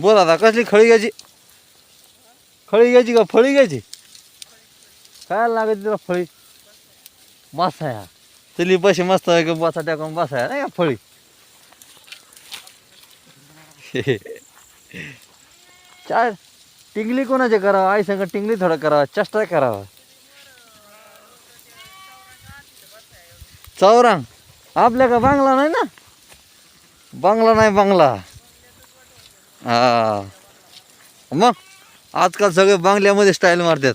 बोल आता कसली खळी घ्यायची? खळी घ्यायची का फळी घ्यायची? काय लागायची तुला फळी? बसाया चली पैसे मस्त आहे का बसा टाकून बसाया नाही का फळी. चार टिंगली कोणाचे करावं? आई संग टिंगली थोडं करावं, चेष्टा करावा. चौरंग आपल्या का बांगला नाही ना? बांगला नाही बांगला. हा मग आजकाल सगळे बांगल्यामध्ये स्टाईल मारतात.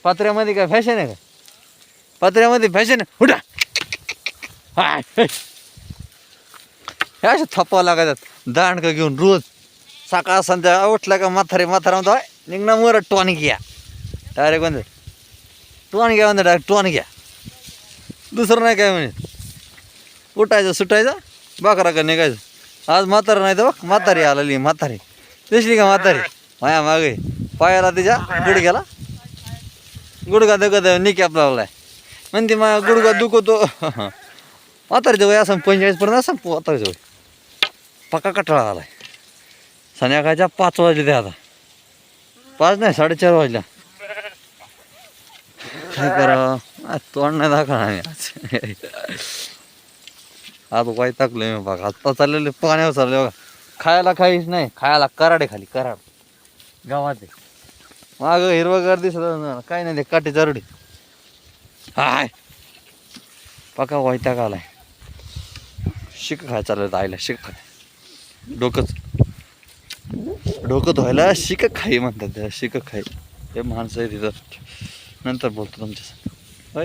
पत्र्यामध्ये काय फॅशन आहे का? पत्र्यामध्ये फॅशन आहे उठा. हाय हे अशा थप्पा लागायच्यात दांडका घेऊन रोज सकाळ संध्याकाळ उठला का म्हातारे म्हणतो निघणं मोर टोन घ्या. डायरेक्ट म्हणते टोन घ्या म्हणते डायरेक्ट टोन घ्या. दुसरं नाही काय म्हणे. उठायचं सुटायचं बकरा का निघायचं. आज म्हातारा नाही तर बघ म्हातारी आलेली म्हातारी दिसली का म्हातारी माया मागे पायाला तिच्या गुडघ्याला गुडघा दुखत निकॅप लावलाय म्हणते माझ्या गुडघा दुखतो. म्हातारीचं वय असं 45 पर्यंत असं म्हातारीचं वय. पक्का कटाळा आलाय. संध्याकाळच्या 5 वाजले ते आता 5 नाही 4:30 वाजल्या. काय करा तोंड नाही दाखवणार आज वाईट टाकलं मी बघा. आता चाललेले पाण्यावर चालले बघा. खायला काहीच नाही खायला कराडे खाली कराड गावाचे माग हिरवगार दिसत काय नाही ते काटे चारडी. हाय पका वाईटाक आलाय. शिक खाय चाललं आईला शिक खाय डोकं धुवायला शिक खाई म्हणतात. शिक खाई हे माणसं आहे तिथं. नंतर बोलतो तुमच्या.